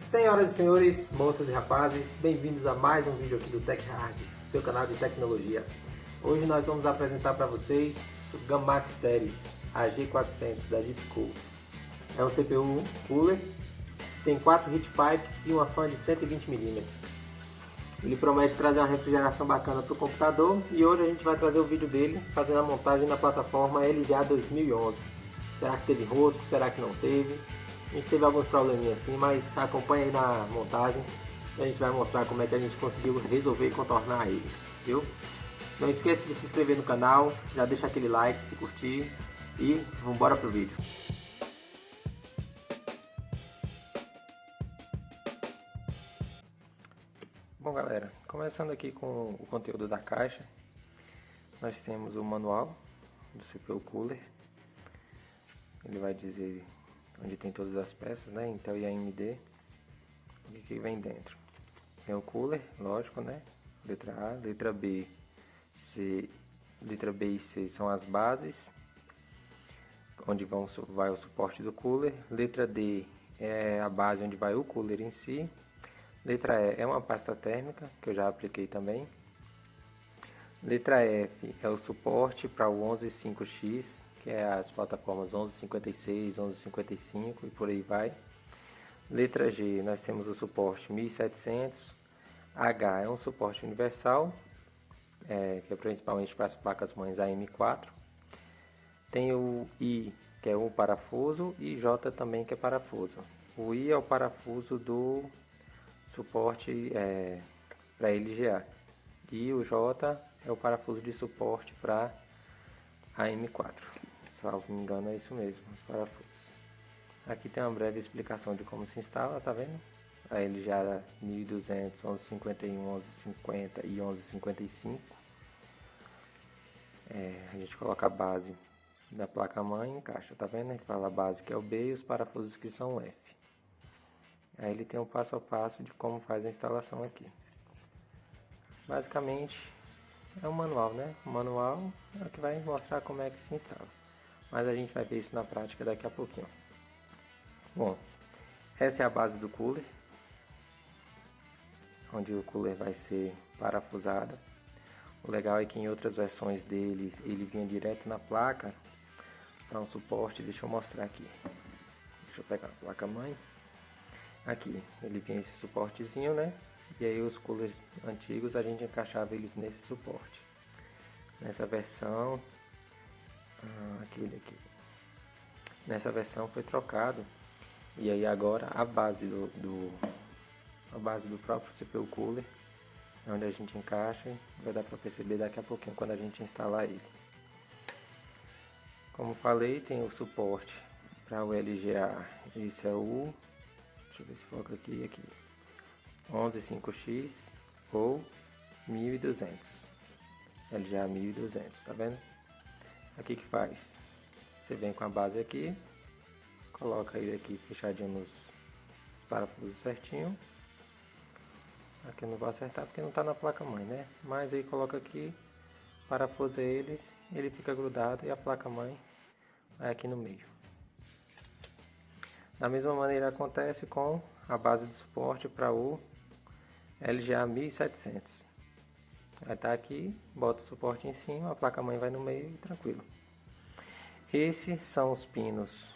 Senhoras e senhores, moças e rapazes, bem-vindos a mais um vídeo aqui do Tech Hard, seu canal de tecnologia. Hoje nós vamos apresentar para vocês o Gammax Series AG400 da Deepcool. É um CPU cooler, tem 4 heat pipes e uma fan de 120mm. Ele promete trazer uma refrigeração bacana para o computador e hoje a gente vai trazer o vídeo dele fazendo a montagem na plataforma LGA 2011. Será que teve rosco? Será que não teve? A gente teve alguns probleminhas assim, mas acompanha aí na montagem. A gente vai mostrar como é que a gente conseguiu resolver e contornar eles, viu? Não esqueça de se inscrever no canal, já deixa aquele like se curtir e vamos embora pro vídeo. Bom galera, começando aqui com o conteúdo da caixa, nós temos o manual do CPU Cooler. Ele vai dizer onde tem todas as peças, né? Intel e AMD. O que vem dentro? Tem o cooler, lógico, né? Letra A, letra B, C. Letra B e C são as bases, onde vai o suporte do cooler. Letra D é a base onde vai o cooler em si. Letra E é uma pasta térmica, que eu já apliquei também. Letra F é o suporte para o 11.5X, que é as plataformas 11.56, 11.55 e por aí vai. Letra G, nós temos o suporte 1700. H é um suporte universal, que é principalmente para as placas mães AM4. Tem o I, que é um parafuso, e J também, que é parafuso. O I é o parafuso do suporte para LGA. E o J é o parafuso de suporte para AM4. Salvo me engano é isso mesmo, os parafusos. Aqui tem uma breve explicação de como se instala, tá vendo? A LGA 1200, 1151, 1150 e 1155. A gente coloca a base da placa-mãe e encaixa, tá vendo? Ele fala a base que é o B e os parafusos que são o F. Aí ele tem um passo a passo de como faz a instalação aqui. Basicamente é um manual, né? O manual é o que vai mostrar como é que se instala. Mas a gente vai ver isso na prática daqui a pouquinho. Bom, essa é a base do cooler, onde o cooler vai ser parafusado. O legal é que em outras versões deles ele vinha direto na placa para um suporte. Deixa eu mostrar aqui. Deixa eu pegar a placa-mãe. Aqui, ele vinha esse suportezinho, né? E aí os coolers antigos a gente encaixava eles nesse suporte. Nessa versão, nessa versão foi trocado. E aí agora a base do próprio CPU Cooler é onde a gente encaixa, e vai dar para perceber daqui a pouquinho quando a gente instalar ele. Como falei, tem o suporte para o LGA. Esse é o, deixa eu ver se foca aqui, 11.5X ou 1200. LGA 1200, tá vendo? Aqui que faz? Você vem com a base aqui, coloca ele aqui fechadinho nos parafusos certinho. Aqui eu não vou acertar porque não está na placa-mãe, né? Mas aí coloca aqui, parafusa eles, ele fica grudado e a placa-mãe vai aqui no meio. Da mesma maneira acontece com a base de suporte para o LGA 1700. Vai estar aqui, bota o suporte em cima, a placa-mãe vai no meio e tranquilo. Esses são os pinos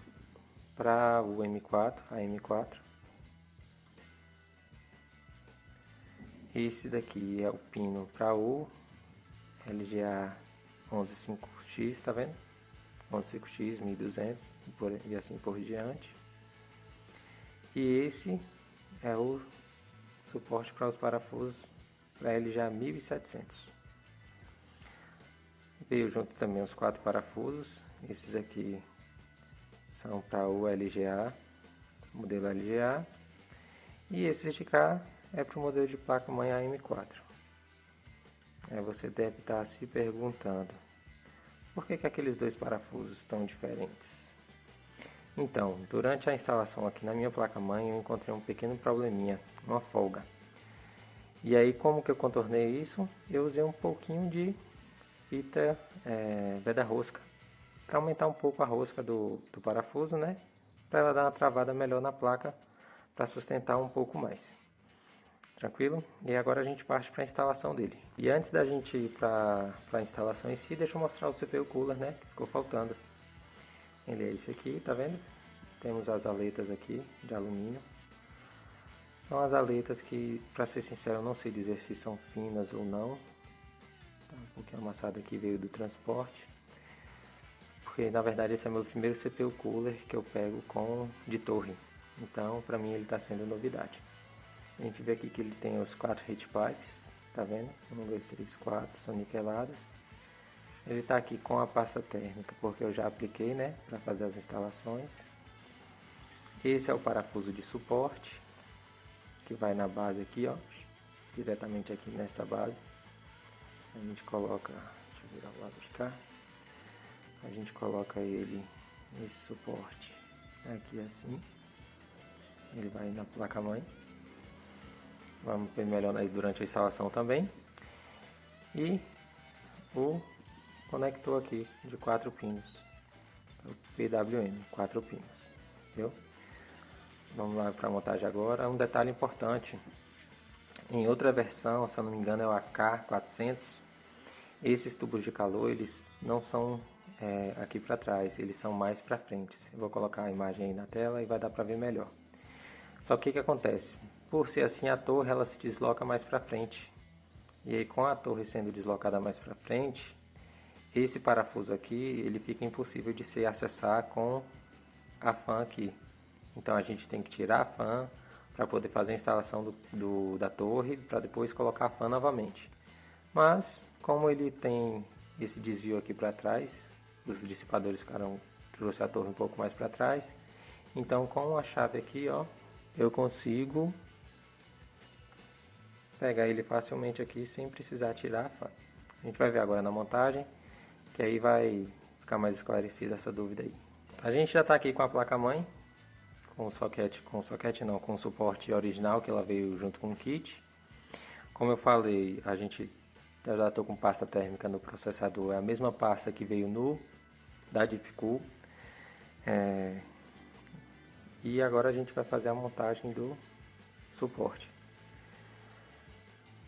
para o M4, a M4. Esse daqui é o pino para o LGA 11.5X, tá vendo? 11.5X, 1200 e assim por diante. E esse é o suporte para os parafusos para LGA 1700. Veio junto também os 4 parafusos. Esses aqui são para o LGA, modelo LGA. E esse de cá é para o modelo de placa-mãe AM4. Aí você deve estar se perguntando, por que aqueles dois parafusos estão diferentes? Então, durante a instalação aqui na minha placa-mãe eu encontrei um pequeno probleminha, uma folga. E aí como que eu contornei isso? Eu usei um pouquinho de fita veda-rosca para aumentar um pouco a rosca do parafuso, né? Para ela dar uma travada melhor na placa, para sustentar um pouco mais. Tranquilo? E agora a gente parte para a instalação dele. E antes da gente ir para a instalação em si, deixa eu mostrar o CPU Cooler, né? Que ficou faltando. Ele é esse aqui, tá vendo? Temos as aletas aqui de alumínio. São as aletas que, para ser sincero, eu não sei dizer se são finas ou não. Tá um pouquinho amassado aqui, veio do transporte. Porque na verdade esse é meu primeiro CPU Cooler que eu pego de torre. Então para mim ele está sendo novidade. A gente vê aqui que ele tem os 4 heat pipes, tá vendo? 1, 2, 3, 4 são niqueladas. Ele está aqui com a pasta térmica porque eu já apliquei, né, para fazer as instalações. Esse é o parafuso de suporte que vai na base aqui, ó, diretamente aqui nessa base. A gente coloca, deixa eu virar o lado de cá. A gente coloca ele nesse suporte aqui assim. Ele vai na placa-mãe. Vamos ver melhor aí durante a instalação também. E o conector aqui de 4 pinos. O PWM, 4 pinos. Viu? Vamos lá para a montagem agora. Um detalhe importante. Em outra versão, se eu não me engano é o AK400. Esses tubos de calor, eles não são aqui para trás, eles são mais para frente. Eu vou colocar a imagem aí na tela e vai dar para ver melhor. Só que o que acontece? Por ser assim, a torre ela se desloca mais para frente. E aí com a torre sendo deslocada mais para frente, esse parafuso aqui, ele fica impossível de se acessar com a fan aqui. Então a gente tem que tirar a fan para poder fazer a instalação da torre, para depois colocar a fan novamente. Mas como ele tem esse desvio aqui para trás, os dissipadores trouxe a torre um pouco mais para trás. Então com a chave aqui, ó, eu consigo pegar ele facilmente aqui sem precisar tirar a fan. A gente vai ver agora na montagem, que aí vai ficar mais esclarecida essa dúvida aí. A gente já está aqui com a placa-mãe, com o suporte original que ela veio junto com o kit. Como eu falei, eu já estou com pasta térmica no processador, é a mesma pasta que veio da Deepcool. E agora a gente vai fazer a montagem do suporte.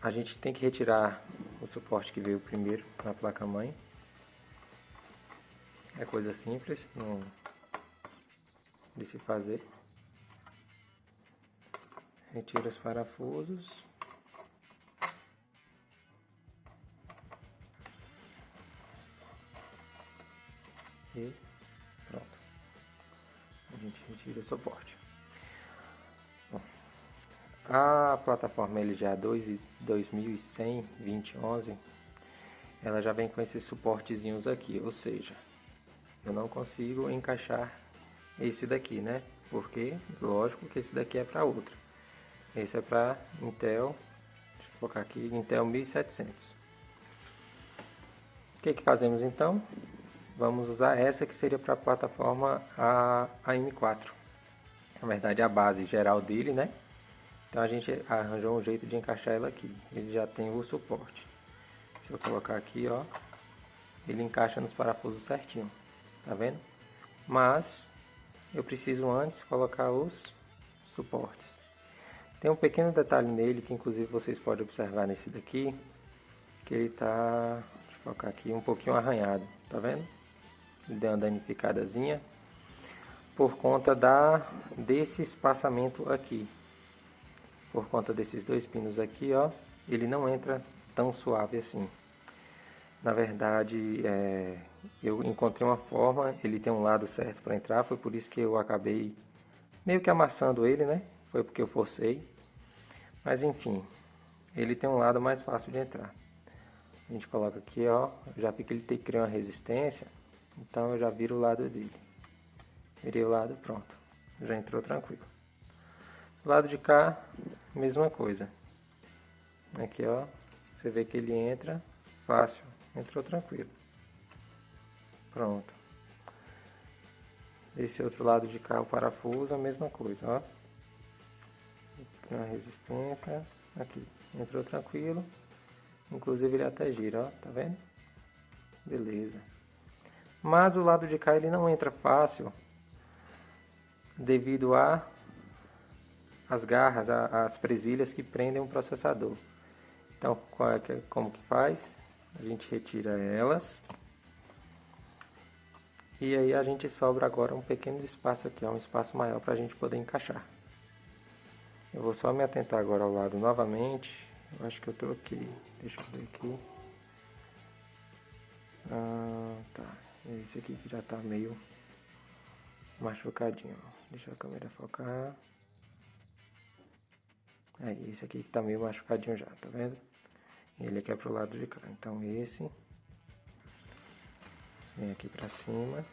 A gente tem que retirar o suporte que veio primeiro na placa-mãe. É coisa simples de se fazer. Retira os parafusos. E pronto. A gente retira o suporte. Bom, a plataforma LGA 2100-2011, ela já vem com esses suportezinhos aqui, ou seja, eu não consigo encaixar esse daqui, né? Porque, lógico que esse daqui é para outra. Esse é para Intel, deixa eu focar aqui, Intel 1700. O que fazemos então? Vamos usar essa que seria para a plataforma AM4. Na verdade, a base geral dele, né? Então a gente arranjou um jeito de encaixar ela aqui. Ele já tem o suporte. Se eu colocar aqui, ó, ele encaixa nos parafusos certinho. Tá vendo? Mas eu preciso antes colocar os suportes. Tem um pequeno detalhe nele que inclusive vocês podem observar nesse daqui, que ele tá, deixa eu focar aqui, um pouquinho arranhado, tá vendo? Ele deu uma danificadazinha por conta desse espaçamento aqui. Por conta desses 2 pinos aqui, ó, ele não entra tão suave assim. Na verdade, eu encontrei uma forma, ele tem um lado certo para entrar, foi por isso que eu acabei meio que amassando ele, né? Foi porque eu forcei. Mas enfim, ele tem um lado mais fácil de entrar. A gente coloca aqui, ó, já vi que ele tem que criar uma resistência, então eu já viro o lado dele. Virei o lado, pronto. Já entrou tranquilo. Do lado de cá, mesma coisa. Aqui, ó, você vê que ele entra fácil, entrou tranquilo. Pronto. Esse outro lado de cá, o parafuso, a mesma coisa, ó. Uma resistência, aqui, entrou tranquilo. Inclusive ele até gira, ó, tá vendo? Beleza. Mas o lado de cá ele não entra fácil, devido a as garras, as presilhas que prendem o processador. Então, como que faz? A gente retira elas. E aí a gente sobra agora um pequeno espaço aqui, um espaço maior para a gente poder encaixar. Eu vou só me atentar agora ao lado novamente. Eu acho que eu troquei. Deixa eu ver aqui. Tá. Esse aqui que já tá meio machucadinho. Deixa a câmera focar. Aí, esse aqui que tá meio machucadinho já, tá vendo? Ele aqui é pro lado de cá. Então esse vem aqui pra cima.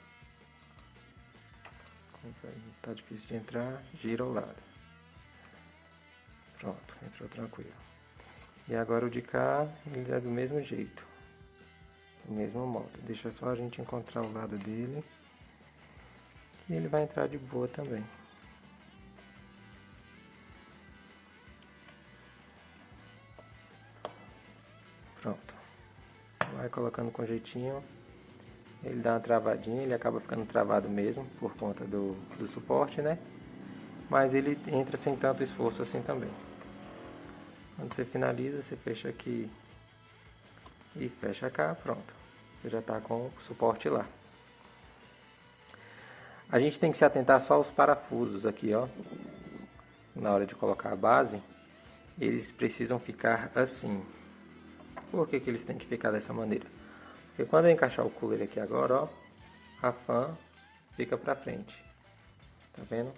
Tá difícil de entrar, gira ao lado. Pronto, entrou tranquilo. E agora o de cá, ele é do mesmo jeito. Do mesmo modo. Deixa só a gente encontrar o lado dele. Que ele vai entrar de boa também. Pronto. Vai colocando com jeitinho. Ele dá uma travadinha, ele acaba ficando travado mesmo por conta do suporte, né? Mas ele entra sem tanto esforço assim também. Quando você finaliza, você fecha aqui e fecha cá, pronto. Você já está com o suporte lá. A gente tem que se atentar só aos parafusos aqui, ó. Na hora de colocar a base, eles precisam ficar assim. Por que eles têm que ficar dessa maneira? Porque quando eu encaixar o cooler aqui agora, ó, a fan fica para frente. Tá vendo?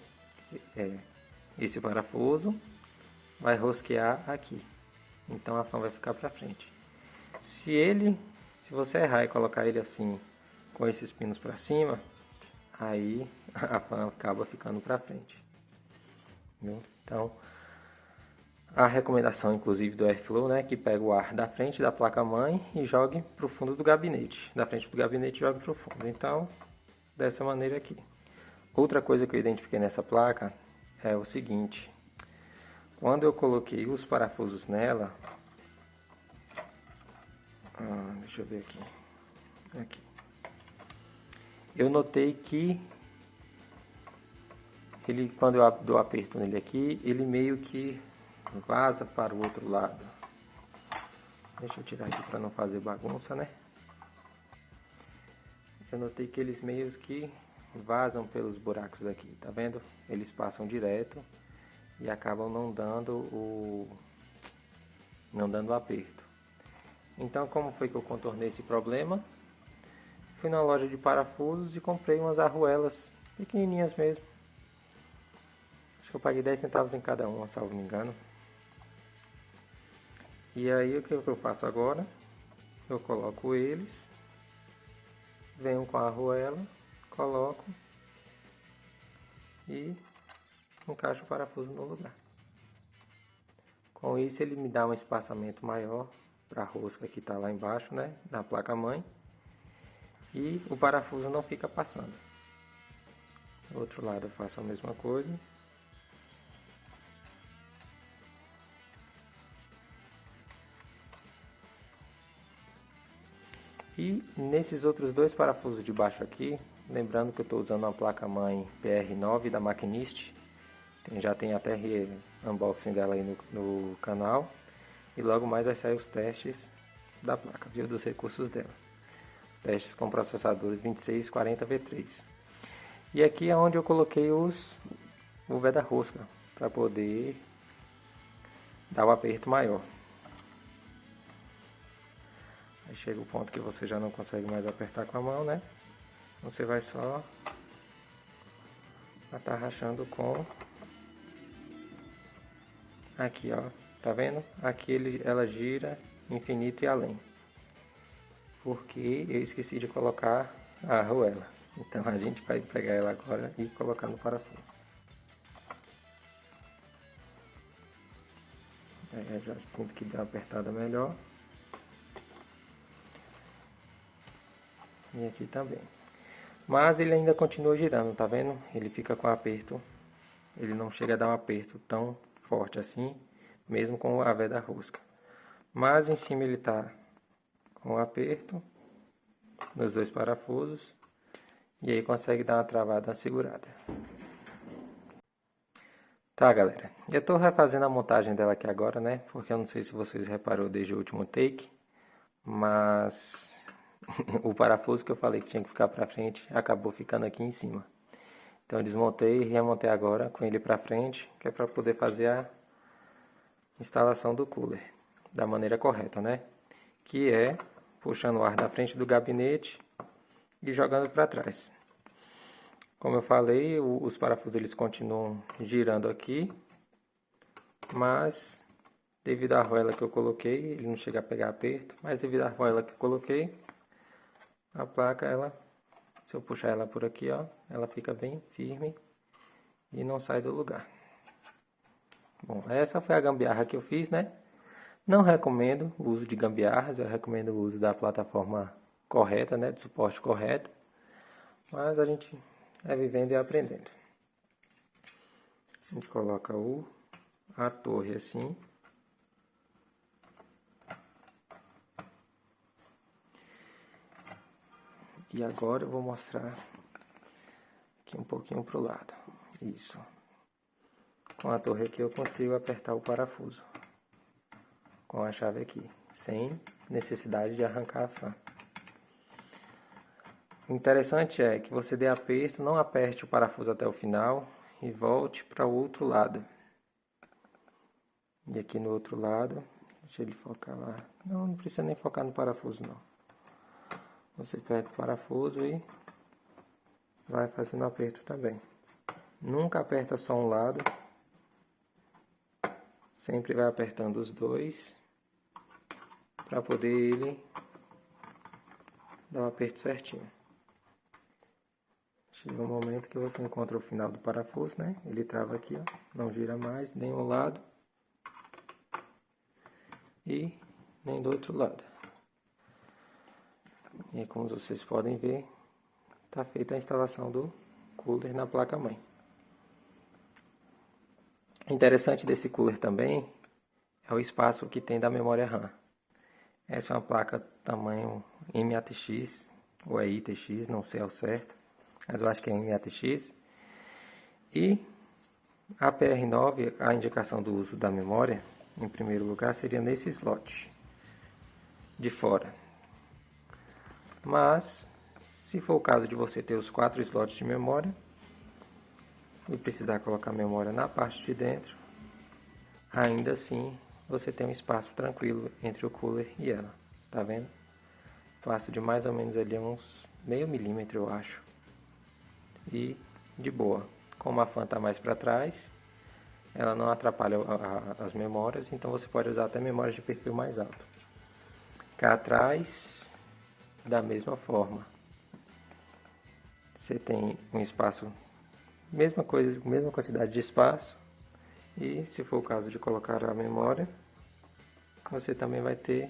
Esse parafuso vai rosquear aqui. Então a fan vai ficar para frente. Se você errar e colocar ele assim, com esses pinos para cima, aí a fan acaba ficando para frente. Viu? Então, a recomendação, inclusive, do Airflow, né, que pega o ar da frente da placa-mãe e jogue para o fundo do gabinete. Da frente do gabinete, jogue para o fundo. Então, dessa maneira aqui. Outra coisa que eu identifiquei nessa placa é o seguinte. Quando eu coloquei os parafusos nela... deixa eu ver aqui. Eu notei que ele, quando eu dou aperto nele aqui, ele meio que vaza para o outro lado. Deixa eu tirar aqui para não fazer bagunça, né? Eu notei que eles meio que vazam pelos buracos aqui, tá vendo? Eles passam direto e acabam não dando aperto. Então, como foi que eu contornei esse problema? Fui na loja de parafusos e comprei umas arruelas pequenininhas mesmo. Acho que eu paguei 10 centavos em cada uma, salvo me engano. E aí o que eu faço agora? Eu coloco eles, venho com a arruela, coloco e encaixo o parafuso no lugar. Com isso ele me dá um espaçamento maior para a rosca que está lá embaixo, né, na placa-mãe. E o parafuso não fica passando. Do outro lado eu faço a mesma coisa. E nesses outros dois parafusos de baixo aqui, lembrando que eu estou usando uma placa-mãe PR9 da Machinist, já tem até unboxing dela aí no canal, e logo mais vai sair os testes da placa, viu, dos recursos dela. Testes com processadores 2640V3. E aqui é onde eu coloquei o veda-rosca, para poder dar o aperto maior. Aí chega o ponto que você já não consegue mais apertar com a mão, né? Você vai só atarrachando com... Aqui, ó. Tá vendo? Aqui ela gira infinito e além. Porque eu esqueci de colocar a arruela. Então a gente vai pegar ela agora e colocar no parafuso. Eu já sinto que deu uma apertada melhor. E aqui também. Mas ele ainda continua girando, tá vendo? Ele fica com aperto. Ele não chega a dar um aperto tão forte assim, mesmo com a veda-rosca. Mas em cima ele tá com aperto nos dois parafusos. E aí consegue dar uma travada, uma segurada. Tá, galera, eu tô refazendo a montagem dela aqui agora, né? Porque eu não sei se vocês repararam desde o último take, mas o parafuso que eu falei que tinha que ficar pra frente acabou ficando aqui em cima. Então eu desmontei e remontei agora com ele pra frente, que é pra poder fazer a instalação do cooler da maneira correta, né? Que é puxando o ar da frente do gabinete e jogando para trás. Como eu falei, os parafusos eles continuam girando aqui, mas devido à argoela que eu coloquei, ele não chega a pegar aperto, mas devido à argoela que eu coloquei, a placa, se eu puxar ela por aqui, ó, ela fica bem firme e não sai do lugar. Bom, essa foi a gambiarra que eu fiz, né? Não recomendo o uso de gambiarras, eu recomendo o uso da plataforma correta, né, de suporte correto, mas a gente é vivendo e aprendendo. A gente coloca a torre assim. E agora eu vou mostrar aqui um pouquinho para o lado. Isso. Com a torre aqui eu consigo apertar o parafuso com a chave aqui, sem necessidade de arrancar a fã. O interessante é que você dê aperto, não aperte o parafuso até o final e volte para o outro lado. E aqui no outro lado, deixa ele focar lá. Não precisa nem focar no parafuso não. Você pega o parafuso e vai fazendo aperto também. Nunca aperta só um lado. Sempre vai apertando os dois para poder ele dar um aperto certinho. Chega um momento que você encontra o final do parafuso, né? Ele trava aqui, ó, não gira mais nem um lado e nem do outro lado. E como vocês podem ver, está feita a instalação do cooler na placa-mãe. Interessante desse cooler também é o espaço que tem da memória RAM. Essa é uma placa tamanho MATX ou é ITX, não sei ao certo, mas eu acho que é MATX. E a PR9, a indicação do uso da memória, em primeiro lugar, seria nesse slot de fora. Mas, se for o caso de você ter os 4 slots de memória e precisar colocar a memória na parte de dentro, ainda assim você tem um espaço tranquilo entre o cooler e ela, tá vendo? Espaço de mais ou menos ali uns meio milímetro, eu acho. E de boa, como a fã tá mais para trás, ela não atrapalha as memórias, então você pode usar até memórias de perfil mais alto. Cá atrás, da mesma forma, você tem um espaço, mesma coisa, mesma quantidade de espaço. E se for o caso de colocar a memória, você também vai ter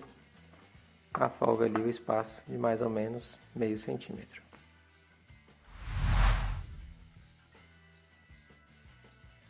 a folga ali, o espaço de mais ou menos meio centímetro.